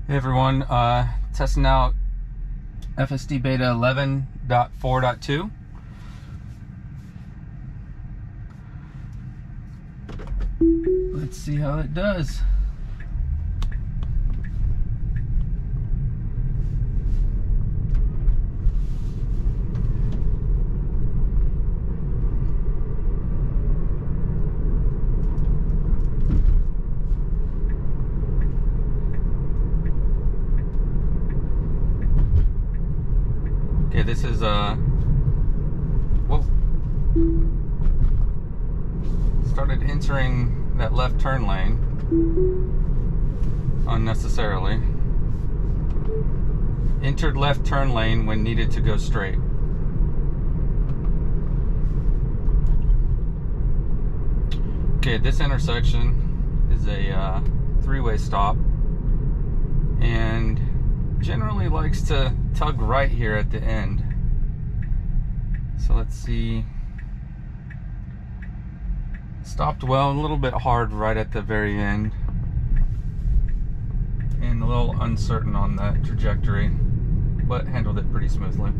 Hey everyone, testing out FSD Beta 11.4.2. Let's see how it does. Okay, this is whoa. Started entering that left turn lane unnecessarily. Entered left turn lane when needed to go straight. Okay, this intersection is a three-way stop and generally likes to tug right here at the end. So let's see. Stopped well, a little bit hard right at the very end, and a little uncertain on that trajectory, but handled it pretty smoothly.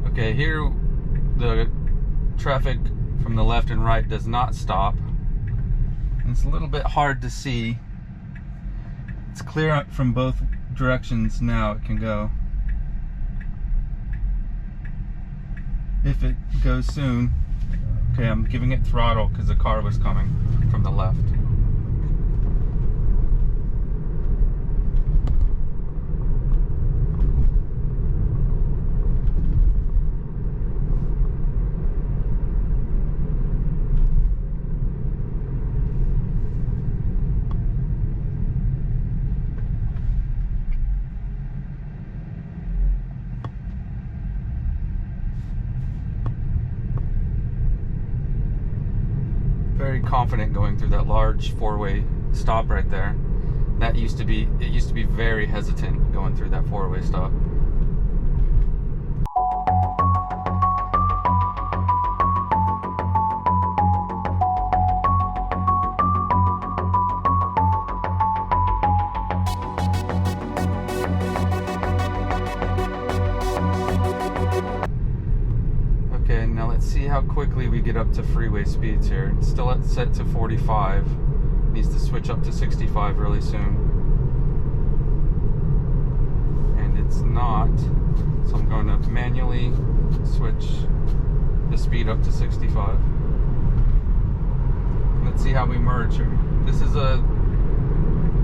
Okay, here the traffic from the left and right does not stop. It's a little bit hard to see. It's clear from both directions now. It can go. If it goes soon. Okay, I'm giving it throttle because the car was coming from the left. Very confident going through that large four-way stop right there. It used to be very hesitant going through that four-way stop. Okay, now let's see how quickly we get up to freeway speeds here. It's still set to 45. Needs to switch up to 65 really soon. And it's not. So I'm going to manually switch the speed up to 65. Let's see how we merge here. This is a...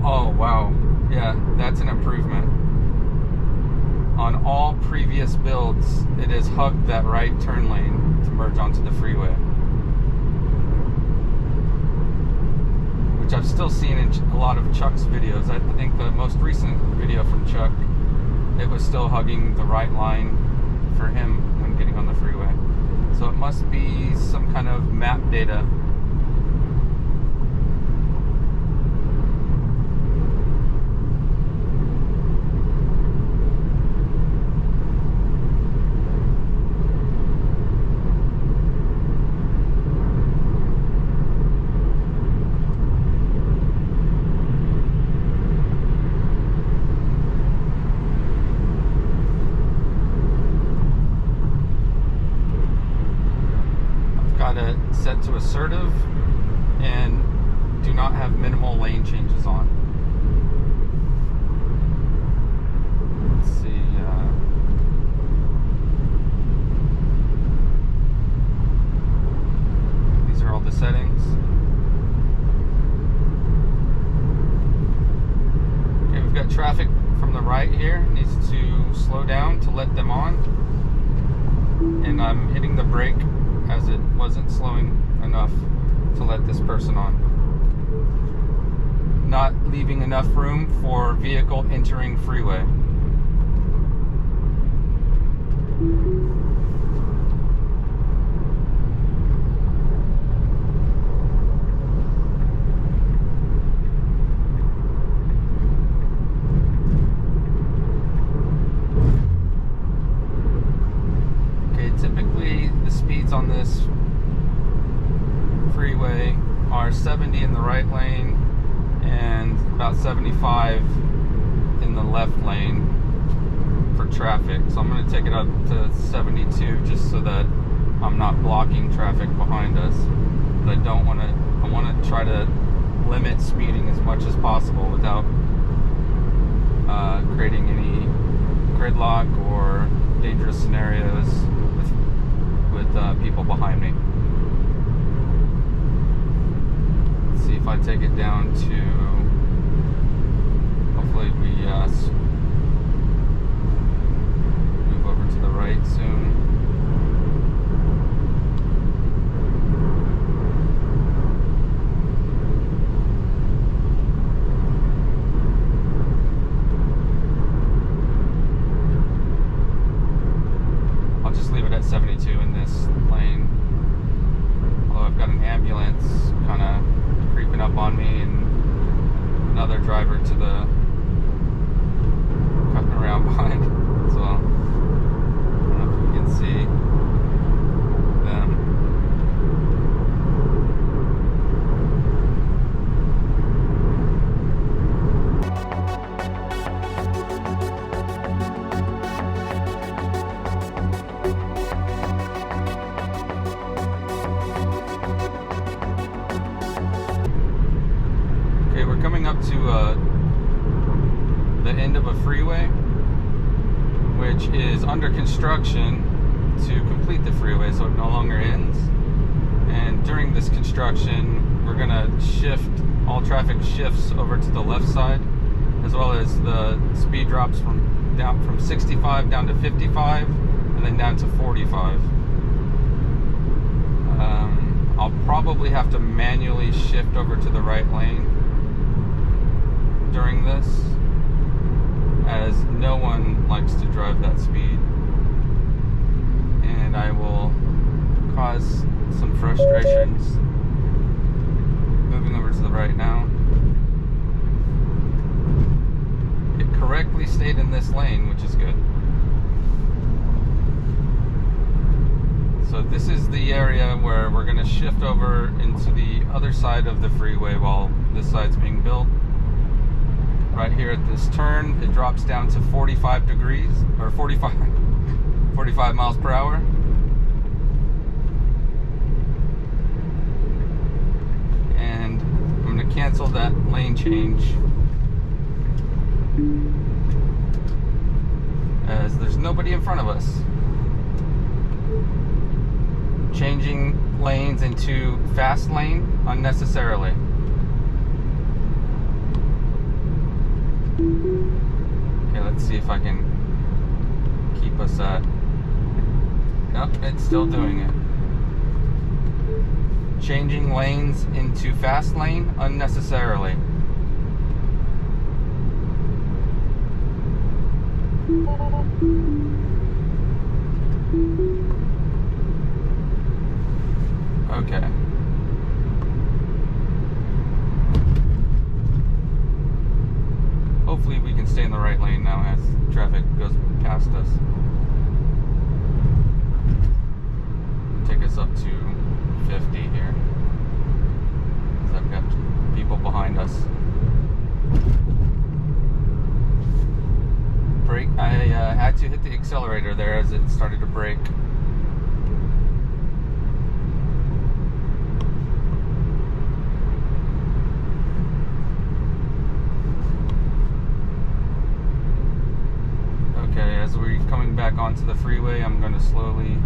Oh, wow. Yeah, that's an improvement. On all previous builds, it has hugged that right turn lane to merge onto the freeway. Which I've still seen in a lot of Chuck's videos. I think the most recent video from Chuck, it was still hugging the right line for him when getting on the freeway. So it must be some kind of map data. Set to assertive and do not have minimal lane changes on. Let's see. These are all the settings. Okay, we've got traffic from the right here. Needs to slow down to let them on. And I'm hitting the brake as it wasn't slowing enough to let this person on. Not leaving enough room for vehicle entering freeway. Okay, typically the speeds on this freeway are 70 in the right lane and about 75 in the left lane for traffic. So I'm going to take it up to 72 just so that I'm not blocking traffic behind us. But I want to try to limit speeding as much as possible without creating any gridlock or dangerous scenarios with people behind me. Let's see if I take it down to, hopefully we move over to the right soon. I'll just leave it at 72 in this lane. Although I've got an ambulance kind of creeping up on me and another driver to the cutting around behind. So I don't know if you can see them. We're coming up to the end of a freeway, which is under construction to complete the freeway so it no longer ends. And during this construction, we're going to shift, all traffic shifts over to the left side, as well as the speed drops from 65 down to 55 and then down to 45. I'll probably have to manually shift over to the right lane during this, as no one likes to drive that speed, and I will cause some frustrations. Moving over to the right now. It correctly stayed in this lane, which is good. So this is the area where we're going to shift over into the other side of the freeway while this side's being built. Right here at this turn, it drops down to 45 degrees, or 45 miles per hour. And I'm going to cancel that lane change, as there's nobody in front of us. Changing lanes into fast lane unnecessarily. Okay, let's see if I can keep us at... Nope, it's still doing it. Changing lanes into fast lane unnecessarily. Okay. Hopefully we can stay in the right lane now as traffic goes past us. Take us up to 50 here, because I've got people behind us. Brake. I had to hit the accelerator there as it started to brake. As we're coming back onto the freeway, I'm going to slowly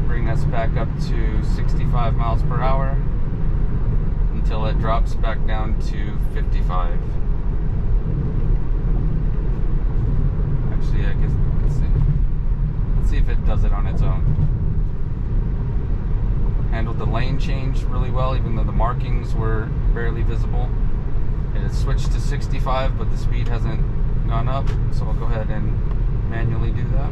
bring us back up to 65 miles per hour until it drops back down to 55. Actually, I guess, let's see if it does it on its own. Handled the lane change really well, even though the markings were barely visible. It has switched to 65, but the speed hasn't gone up, so I'll go ahead and manually do that.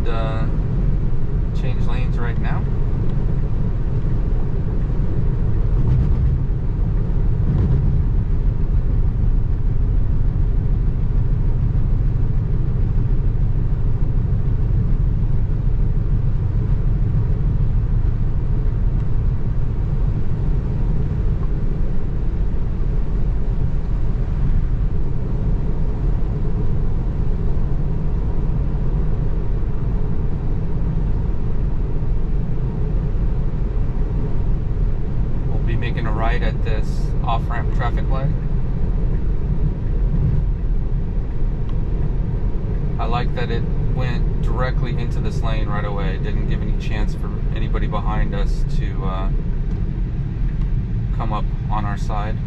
should change lanes right now. Making a right at this off-ramp traffic light. I like that it went directly into this lane right away. It didn't give any chance for anybody behind us to come up on our side.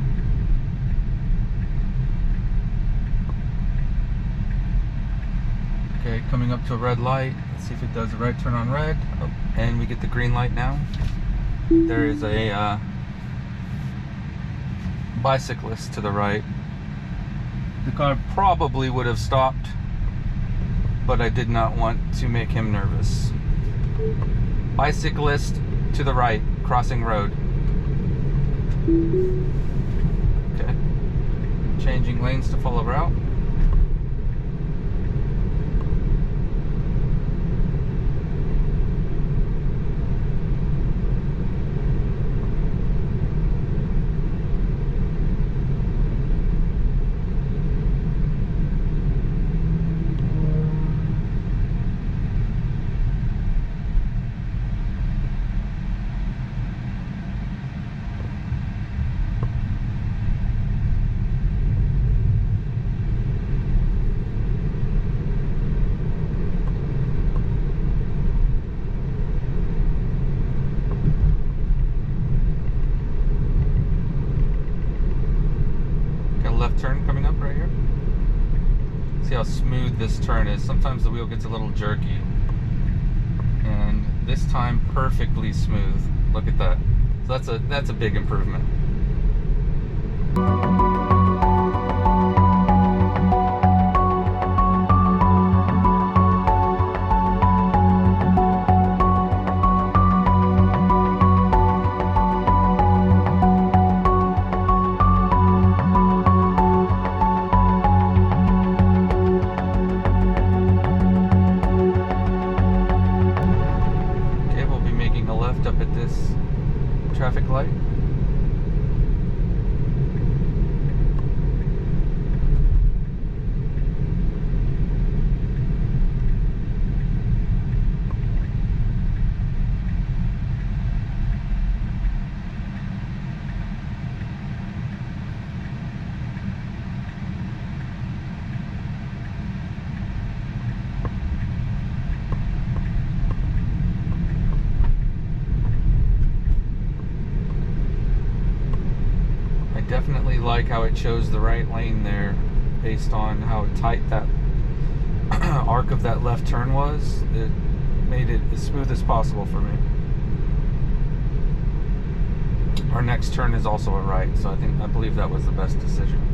Okay, coming up to a red light. Let's see if it does a right turn on red. Oh, and we get the green light now. There is a bicyclist to the right. The car probably would have stopped, but I did not want to make him nervous. Bicyclist to the right, crossing road. Okay. Changing lanes to follow route. Left turn coming up right here. See how smooth this turn is. Sometimes the wheel gets a little jerky, and this time perfectly smooth. Look at that. So that's a big improvement. Up at this traffic light. Definitely like how it chose the right lane there based on how tight that arc of that left turn was. It made it as smooth as possible for me. Our next turn is also a right, so I believe that was the best decision.